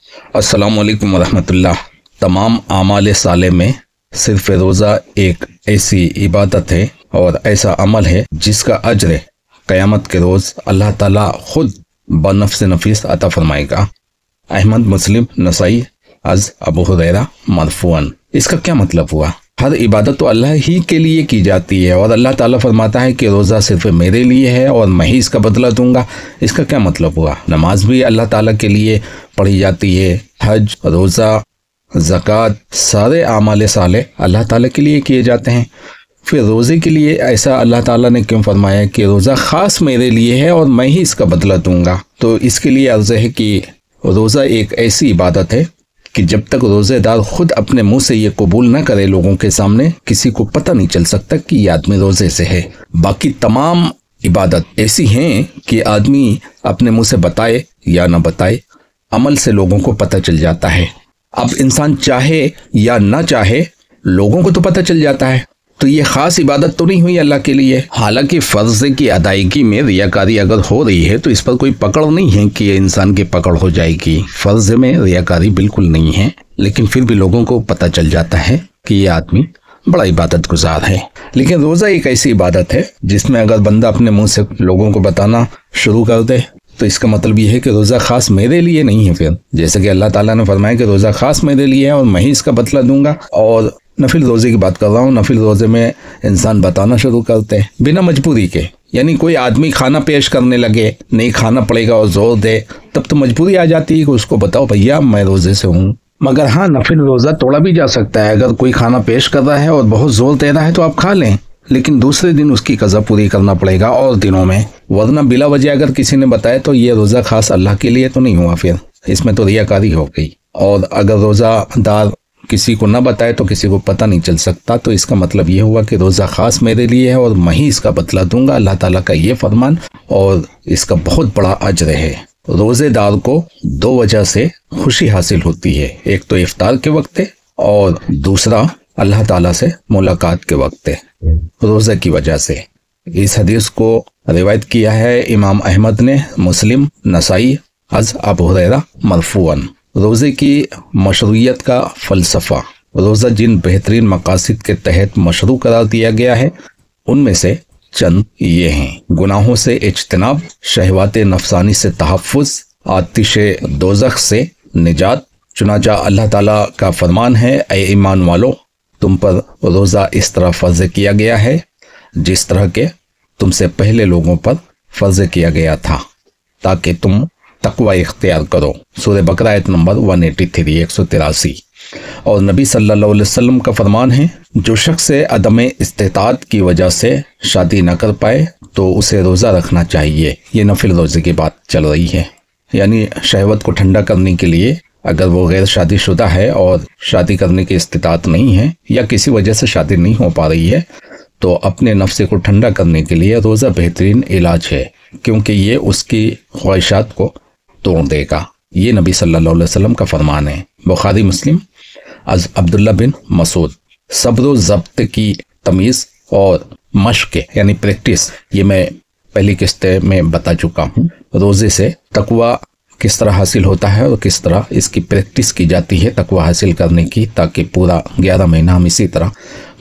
अस्सलाम वालेकुम वरहमतुल्लाह। तमाम आमाल साले में सिर्फ रोज़ा एक ऐसी इबादत है और ऐसा अमल है जिसका अज्र क़यामत के रोज़ अल्लाह ताला खुद बनफ्स नफीस अता फरमाएगा। अहमद, मुस्लिम, नसाई, अज अबू हुरैरा मरफूअन। इसका क्या मतलब हुआ? हर इबादत तो अल्लाह ही के लिए की जाती है और अल्लाह ताला फरमाता है कि रोज़ा सिर्फ मेरे लिए है और मैं ही इसका बदला दूंगा। इसका क्या मतलब हुआ? नमाज भी अल्लाह ताला के लिए पढ़ी जाती है, हज, रोज़ा, ज़कात, सारे आमाल साले अल्लाह ताला के लिए किए जाते हैं। फिर रोज़े के लिए ऐसा अल्लाह ताला ने क्यों फरमाया कि रोज़ा ख़ास मेरे लिए है और मैं ही इसका बदला दूंगा? तो इसके लिए अर्ज़ है कि रोज़ा एक ऐसी इबादत है कि जब तक रोज़ेदार खुद अपने मुंह से ये कबूल न करे लोगों के सामने, किसी को पता नहीं चल सकता कि ये आदमी रोज़े से है। बाकी तमाम इबादत ऐसी हैं कि आदमी अपने मुंह से बताए या न बताए, अमल से लोगों को पता चल जाता है। अब इंसान चाहे या ना चाहे, लोगों को तो पता चल जाता है। तो ये ख़ास इबादत तो नहीं हुई अल्लाह के लिए। हालांकि फ़र्ज़ की अदायगी में रियाकारी अगर हो रही है तो इस पर कोई पकड़ नहीं है कि ये इंसान की पकड़ हो जाएगी। फ़र्ज़ में रियाकारी बिल्कुल नहीं है, लेकिन फिर भी लोगों को पता चल जाता है कि ये आदमी बड़ा इबादत गुजार है। लेकिन रोज़ा एक ऐसी इबादत है जिसमें अगर बंदा अपने मुंह से लोगों को बताना शुरू कर दे तो इसका मतलब ये है कि रोज़ा ख़ास मेरे लिए नहीं है। फिर जैसे कि अल्लाह ताला ने फरमाया कि रोज़ा ख़ास मेरे लिए है और मैं ही इसका बदला दूंगा। और नफिल रोज़े की बात कर रहा हूँ। नफिल रोज़े में इंसान बताना शुरू करते हैं बिना मजबूरी के, यानी कोई आदमी खाना पेश करने लगे, नहीं खाना पड़ेगा और जोर दे, तब तो मजबूरी आ जाती है कि उसको बताओ भैया मैं रोज़े से हूँ। मगर हाँ, नफिल रोज़ा तोड़ा भी जा सकता है। अगर कोई खाना पेश कर रहा है और बहुत जोर दे रहा है तो आप खा लें, लेकिन दूसरे दिन उसकी कज़ा पूरी करना पड़ेगा और दिनों में, वरना बिला वजह अगर किसी ने बताया तो ये रोज़ा खास अल्लाह के लिए तो नहीं हुआ, फिर इसमें तो रियाकारी हो गई। और अगर रोज़ादार किसी को न बताए तो किसी को पता नहीं चल सकता, तो इसका मतलब ये हुआ कि रोज़ा ख़ास मेरे लिए है और मैं ही इसका बदला दूंगा। अल्लाह ताला का ये फरमान और इसका बहुत बड़ा अज्र है। रोज़ेदार को दो वजह से खुशी हासिल होती है, एक तो इफ्तार के वक्त है और दूसरा अल्लाह ताला से मुलाकात के वक्त है, रोज़े की वजह से। इस हदीस को रिवायत किया है इमाम अहमद ने, मुस्लिम, नसाई, अज अबू हुरैरा मरफूअन। रोज़े की मशरूइयत का फ़लसफ़ा। रोज़ा जिन बेहतरीन मकासद के तहत मशरू करार दिया गया है उनमें से चंद ये हैं: गुनाहों से इज्तनाब, शहवात नफसानी से तहफ़्फ़ुज़, आतिश दोज़ख से निजात। चुनांचा अल्लाह ताला का फरमान है, ऐ ईमान वालो, तुम पर रोज़ा इस तरह फ़र्ज़ किया गया है जिस तरह के तुमसे पहले लोगों पर फ़र्ज़ किया गया था, ताकि तुम तकवा इख्तियार करो। सूरह बकरा आयत नंबर 183 183। और नबी सल्लल्लाहु अलैहि वसल्लम का फरमान है, जो शख्स अदम इस्तिताअत की वजह से शादी न कर पाए तो उसे रोज़ा रखना चाहिए। ये नफिल रोज़े की बात चल रही है, यानी शहवत को ठंडा करने के लिए अगर वो गैर शादीशुदा है और शादी करने की इस्तिताअत नहीं है या किसी वजह से शादी नहीं हो पा रही है, तो अपने नफ्स को ठंडा करने के लिए रोज़ा बेहतरीन इलाज है, क्योंकि ये उसकी ख्वाहिशात को तोड़ देगा। ये नबी सल्लल्लाहु अलैहि वसल्लम का फरमान है। बुखारी, मुस्लिम, अज अब्दुल्ला बिन मसूद। सब्र ज़ब्त की तमीज़ और मश्क यानी प्रैक्टिस, ये मैं पहली किस्त में बता चुका हूँ। रोज़े से तकवा किस तरह हासिल होता है और किस तरह इसकी प्रैक्टिस की जाती है तकवा हासिल करने की, ताकि पूरा 11 महीना हम इसी तरह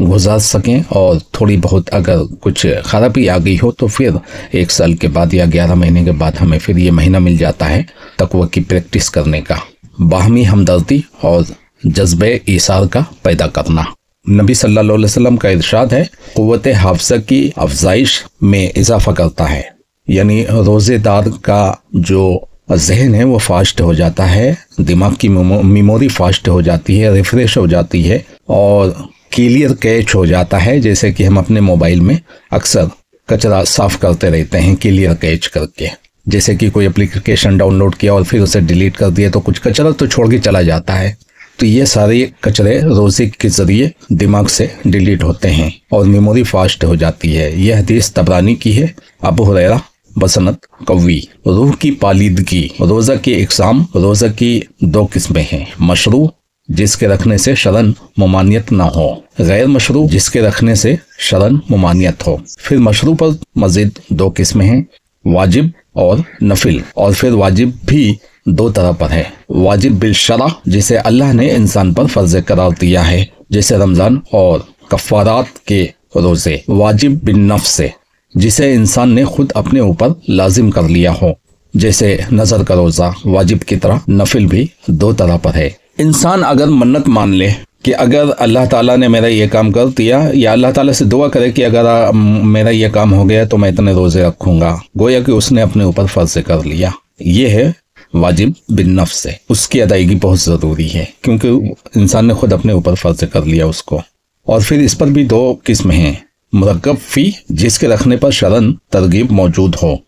गुजार सकें। और थोड़ी बहुत अगर कुछ खराबी आ गई हो तो फिर 1 साल के बाद या 11 महीने के बाद हमें फिर ये महीना मिल जाता है तकवा की प्रैक्टिस करने का। बाहमी हमदर्दी और जज्बे ईसार का पैदा करना। नबी सल्लल्लाहु अलैहि वसल्लम का इरशाद है, क़ुव्वत हाफ़िज़ा की अफ़ज़ाइश में इजाफ़ा करता है, यानी रोज़ेदार का जो ज़हन है वो फास्ट हो जाता है, दिमाग की मेमोरी फास्ट हो जाती है, रिफ्रेश हो जाती है और क्लियर कैच हो जाता है। जैसे कि हम अपने मोबाइल में अक्सर कचरा साफ करते रहते हैं क्लियर कैच करके, जैसे कि कोई एप्लीकेशन डाउनलोड किया और फिर उसे डिलीट कर दिया तो कुछ कचरा तो छोड़ के चला जाता है। तो ये सारे कचरे रोज़े के ज़रिए दिमाग से डिलीट होते हैं और मेमोरी फास्ट हो जाती है। यह हदीस तबरानी की है। अबू हुरैरा बसनत कवी। रूह की पालीदगी। रोज़ा की इक़साम। रोज़ा की 2 किस्में हैं, मशरू जिसके रखने से शरन ममानियत ना हो, गैर मशरू जिसके रखने से शरन ममानियत हो। फिर मशरू पर मज़ीद 2 किस्में हैं, वाजिब और नफिल। और फिर वाजिब भी दो तरह पर है। वाजिब बिल शरा, जिसे अल्लाह ने इंसान पर फर्ज करार दिया है, जैसे रमजान और कफ़ारात के रोजे। वाजिब बिन नफ्स से, जिसे इंसान ने खुद अपने ऊपर लाजिम कर लिया हो, जैसे नजर का रोजा। वाजिब की तरह नफिल भी दो तरह पर है। इंसान अगर मन्नत मान ले कि अगर अल्लाह ताला ने मेरा ये काम कर दिया, या अल्लाह ताला से दुआ करे कि अगर मेरा ये काम हो गया तो मैं इतने रोजे रखूंगा, गोया कि उसने अपने ऊपर फर्ज कर लिया। ये है वाजिब बिन नफ्स से, उसकी अदायगी बहुत ज़रूरी है क्योंकि इंसान ने खुद अपने ऊपर फर्ज कर लिया उसको। और फिर इस पर भी दो किस्में हैं। मुरक्कब फ़ी, जिसके रखने पर शरन तरगीब मौजूद हो,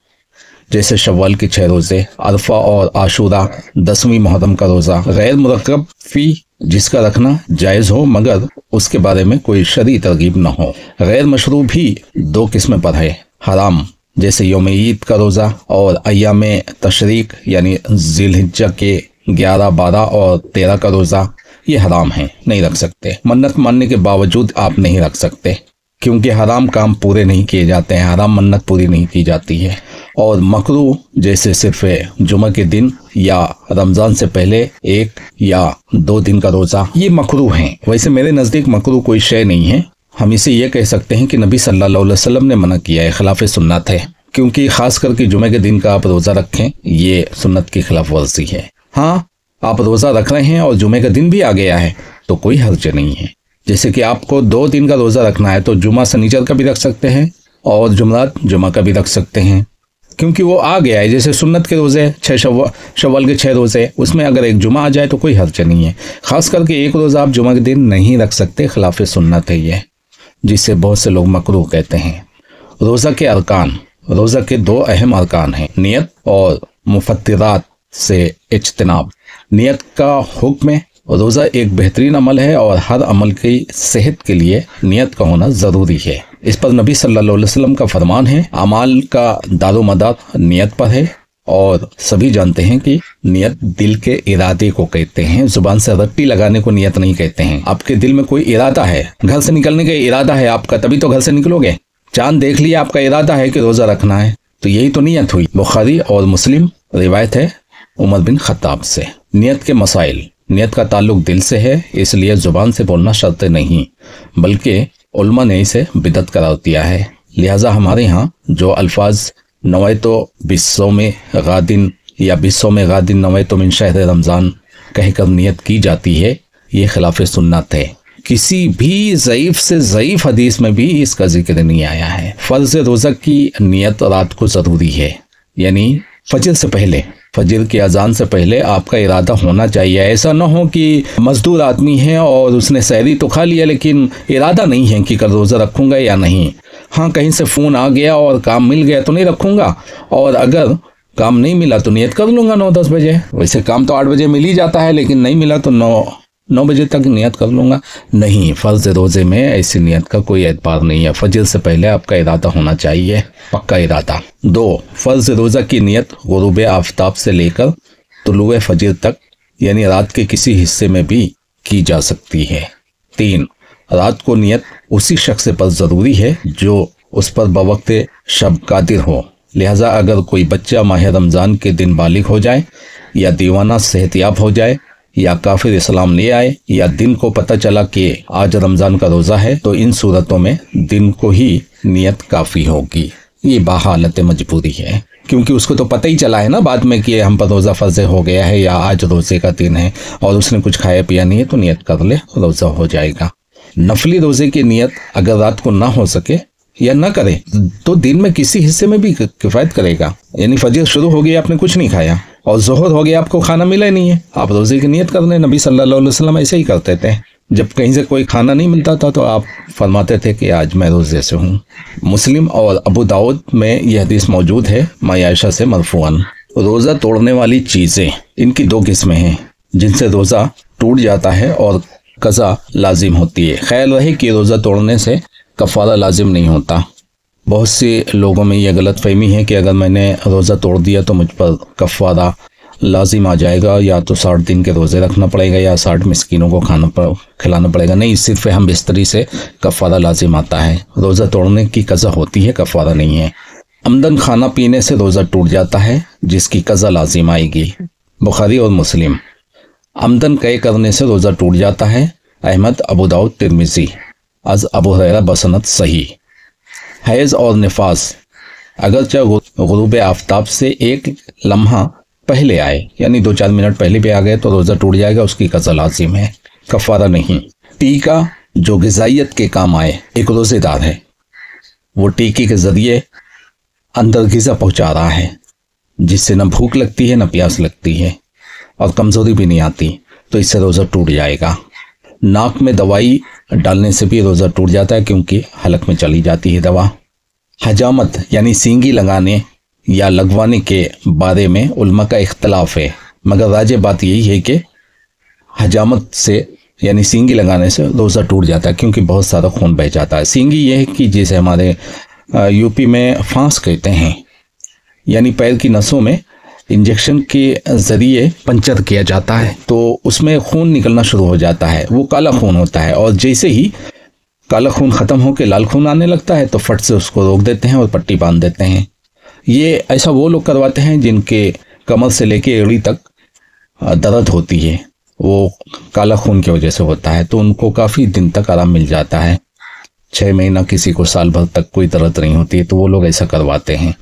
जैसे शव्वाल के 6 रोजे, अरफा और आशूरा, 10वीं मुहर्रम का रोज़ा। गैर मुरक्कब फ़ी, जिसका रखना जायज़ हो मगर उसके बारे में कोई शरई तरगीब न हो। गैर मशरू भी दो किस्में पर है। हराम, जैसे यौम ईद का रोज़ा और अय्याम तशरीक यानी ज़िलहिज्जा के 11, 12 और 13 का रोज़ा, ये हराम है, नहीं रख सकते। मन्नत मानने के बावजूद आप नहीं रख सकते क्योंकि हराम काम पूरे नहीं किए जाते हैं, हराम मन्नत पूरी नहीं की जाती है। और मकरू, जैसे सिर्फ जुमा के दिन या रमज़ान से पहले 1 या 2 दिन का रोज़ा, ये मकरू हैं। वैसे मेरे नज़दीक मकरू कोई शय नहीं है। हम इसे ये कह सकते हैं कि नबी सल्लल्लाहु अलैहि वसल्लम ने मना किया है, खिलाफ सुन्नत है, क्योंकि खास करके जुमे के दिन का आप रोज़ा रखें, ये सुन्नत की खिलाफ वर्जी है। हाँ, आप रोज़ा रख रहे हैं और जुमे का दिन भी आ गया है तो कोई हर्ज नहीं है। जैसे कि आपको 2 दिन का रोज़ा रखना है तो जुमा शनिचर का भी रख सकते हैं और जुमरात जुमा का भी रख सकते हैं, क्योंकि वो आ गया है। जैसे सुन्नत के रोज़े 6 शव्वाल के 6 रोज़े, उसमें अगर एक जुमा आ जाए तो कोई हर्ज नहीं है। खास करके एक रोज़ा आप जुमा के दिन नहीं रख सकते, खिलाफ सुन्नत है ये, जिसे बहुत से लोग मकरूह कहते हैं। रोज़ा के अरकान, रोज़ा के 2 अहम अरकान हैं, नियत और मुफत्तिरात से इज्तिनाब। नियत का हुक्म है, रोज़ा एक बेहतरीन अमल है और हर अमल की सेहत के लिए नियत का होना ज़रूरी है। इस पर नबी सल्लल्लाहु अलैहि वसल्लम का फरमान है, अमाल का दारोमदार नियत पर है। और सभी जानते हैं कि नियत दिल के इरादे को कहते हैं, जुबान से रट्टी लगाने को नियत नहीं कहते हैं। आपके दिल में कोई इरादा है, घर से निकलने का इरादा है आपका, तभी तो घर से निकलोगे। चांद देख लिया, आपका इरादा है कि रोज़ा रखना है, तो यही तो नियत हुई। बुखारी और मुस्लिम रिवायत है उमर बिन खत्ताब से। नियत के मसाइल, नियत का ताल्लुक दिल से है, इसलिए जुबान से बोलना शर्त नहीं, बल्कि उल्मा ने इसे बिदअत करार दिया है। लिहाजा हमारे यहाँ जो अल्फाज नवैतो बिस्सौम गादिन या बिस्सौम गादिन नवैतो मिन शहर रमज़ान कहकर नियत की जाती है, ये खिलाफ सुन्नत है। किसी भी ज़ईफ़ से ज़ईफ़ हदीस में भी इसका जिक्र नहीं आया है। फ़र्ज़ रोज़ा की नियत रात को ज़रूरी है, यानी फजर से पहले, फजर की अजान से पहले आपका इरादा होना चाहिए। ऐसा ना हो कि मजदूर आदमी है और उसने सहरी तो खा लिया लेकिन इरादा नहीं है कि कल रोज़ा रखूँगा या नहीं। हाँ, कहीं से फ़ोन आ गया और काम मिल गया तो नहीं रखूँगा, और अगर काम नहीं मिला तो नियत कर लूँगा 9-10 बजे। वैसे काम तो 8 बजे मिल ही जाता है, लेकिन नहीं मिला तो 9 बजे तक नियत कर लूँगा। नहीं, फ़र्ज़ रोज़े में ऐसी नियत का कोई एतबार नहीं है। फजर से पहले आपका इरादा होना चाहिए, पक्का इरादा। 2, फ़र्ज़ रोज़ा की नियत गुरूब आफताब से लेकर तुलुए फजर तक, यानी रात के किसी हिस्से में भी की जा सकती है। 3, रात को नियत उसी शख्स पर ज़रूरी है जो उस पर बवक्त शब कादिर हो। लिहाजा अगर कोई बच्चा माह रमज़ान के दिन बालिग हो जाए, या दीवाना सेहतियाब हो जाए, या काफिर इस्लाम ले आए, या दिन को पता चला कि आज रमज़ान का रोज़ा है, तो इन सूरतों में दिन को ही नियत काफ़ी होगी। ये बाहालत मजबूरी है, क्योंकि उसको तो पता ही चला है ना बाद में कि हम पर रोज़ा फ़र्ज़ हो गया है या आज रोज़े का दिन है, और उसने कुछ खाया पिया नहीं है तो नियत कर ले, रोज़ा हो जाएगा। नफली रोज़े की नियत अगर रात को ना हो सके या ना करे तो दिन में किसी हिस्से में भी किफ़ायत करेगा। यानी फजर शुरू हो गई, आपने कुछ नहीं खाया, और ज़ोहर हो गया, आपको खाना मिला ही नहीं है, आप रोज़े की नियत कर लें। नबी सल्लल्लाहु अलैहि वसल्लम ऐसे ही करते थे। जब कहीं से कोई खाना नहीं मिलता था तो आप फरमाते थे कि आज मैं रोज़े से हूँ। मुस्लिम और अबू दाऊद में यह हदीस मौजूद है माँ आयशा से मरफूअन। रोज़ा तोड़ने वाली चीज़ें, इनकी 2 किस्में हैं जिनसे रोज़ा टूट जाता है और कज़ा लाजिम होती है। ख्याल रहे कि रोज़ा तोड़ने से कफ़ारा लाजिम नहीं होता। बहुत से लोगों में यह गलत फहमी है कि अगर मैंने रोज़ा तोड़ दिया तो मुझ पर कफ़ारा लाजिम आ जाएगा, या तो 60 दिन के रोज़े रखना पड़ेगा या 60 मिस्कीनों को खिलाना पड़ेगा। नहीं, सिर्फ हम बिस्तरी से कफ़ारा लाजिम आता है। रोज़ा तोड़ने की कज़ा होती है, कफ़ारा नहीं है। अमदन खाना पीने से रोज़ा टूट जाता है जिसकी कज़ा लाजिम आएगी। बुखारी और मुस्लिम। आमदन कय करने से रोज़ा टूट जाता है। अहमद, अबू दाऊद, तिरमिज़ी। अज अबू हुरैरा बसनद सही। हैज़ और निफास अगरचे गुरूब आफ्ताब से एक लम्हा पहले आए, यानी 2-4 मिनट पहले भी आ गए तो रोज़ा टूट जाएगा, उसकी कज़ा लाजिम है, कफ़ारा नहीं। टीका जो ग़िज़ाइयत के काम आए, एक रोज़ेदार है, वो टीके के ज़रिए अंदर ग़िज़ा पहुँचा रहा है, जिससे न भूख लगती है न प्यास लगती है और कमज़ोरी भी नहीं आती, तो इससे रोज़ा टूट जाएगा। नाक में दवाई डालने से भी रोज़ा टूट जाता है, क्योंकि हलक में चली जाती है दवा। हजामत यानी सींगी लगाने या लगवाने के बारे में उलमा का इख्तलाफ है, मगर राजे बात यही है कि हजामत से यानी सींगी लगाने से रोज़ा टूट जाता है, क्योंकि बहुत सारा खून बह जाता है। सींगी यह है कि जिसे हमारे यूपी में फांस कहते हैं, यानी पैर की नसों में इंजेक्शन के ज़रिए पंचर किया जाता है, तो उसमें खून निकलना शुरू हो जाता है, वो काला खून होता है, और जैसे ही काला खून ख़त्म होकर लाल खून आने लगता है तो फट से उसको रोक देते हैं और पट्टी बांध देते हैं। ये ऐसा वो लोग करवाते हैं जिनके कमर से लेके एड़ी तक दर्द होती है, वो काला खून की वजह से होता है, तो उनको काफ़ी दिन तक आराम मिल जाता है। 6 महीना, किसी को साल भर तक कोई दर्द नहीं होती है, तो वो लोग ऐसा करवाते हैं।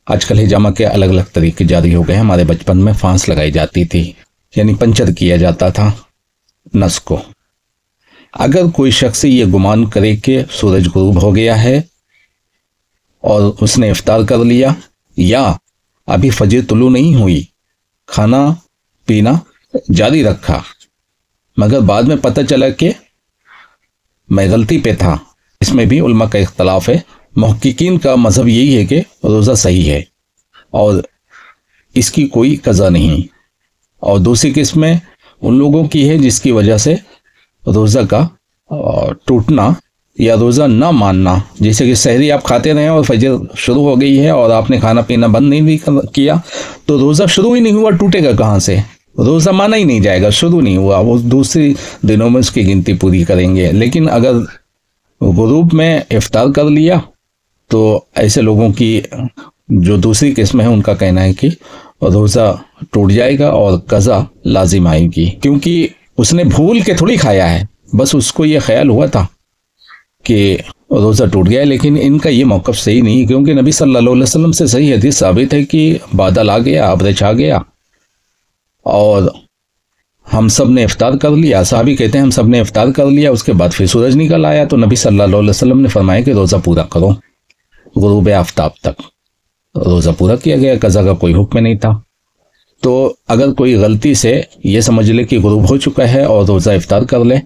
आजकल हिजामा के अलग अलग तरीके जारी हो गए हैं। हमारे बचपन में फांस लगाई जाती थी, यानी पंचर किया जाता था नस को। अगर कोई शख्स ये गुमान करे कि सूरज गुरूब हो गया है और उसने इफ्तार कर लिया, या अभी फजर तुलू नहीं हुई, खाना पीना जारी रखा, मगर बाद में पता चला कि मैं गलती पे था, इसमें भी उलमा का इख्तलाफ है। मुहक्किकीन का मज़हब यही है कि रोज़ा सही है और इसकी कोई कज़ा नहीं। और दूसरी किस्म उन लोगों की है जिसकी वजह से रोज़ा का टूटना या रोज़ा ना मानना, जैसे कि सहरी आप खाते रहे और फजर शुरू हो गई है और आपने खाना पीना बंद नहीं भी किया, तो रोज़ा शुरू ही नहीं हुआ, टूटेगा कहाँ से? रोज़ा माना ही नहीं जाएगा, शुरू नहीं हुआ, वो दूसरी दिनों में उसकी गिनती पूरी करेंगे। लेकिन अगर गुरूब में इफ्तार कर लिया तो ऐसे लोगों की जो दूसरी किस्म है उनका कहना है कि रोज़ा टूट जाएगा और कज़ा लाजिम आएगी, क्योंकि उसने भूल के थोड़ी खाया है, बस उसको ये ख्याल हुआ था कि रोज़ा टूट गया। लेकिन इनका ये मौक़िफ़ सही नहीं, क्योंकि नबी सल्लल्लाहु अलैहि वसल्लम से सही हदीस साबित है कि बादल आ गया, आबरेज आ गया और हम सब ने इफ्तार कर लिया। साहबी कहते हैं हम सब ने इफ्तार कर लिया, उसके बाद फिर सूरज निकल आया, तो नबी सल्लल्लाहु अलैहि वसल्लम ने फरमाया कि रोज़ा पूरा करो, गुरूब आफ्ताब तक रोज़ा पूरा किया गया, कज़ा का कोई हुक्म नहीं था। तो अगर कोई गलती से ये समझ ले कि गुरूब हो चुका है और रोज़ा इफ्तार कर ले,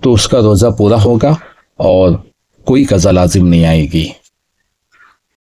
तो उसका रोज़ा पूरा होगा और कोई कज़ा लाजिम नहीं आएगी।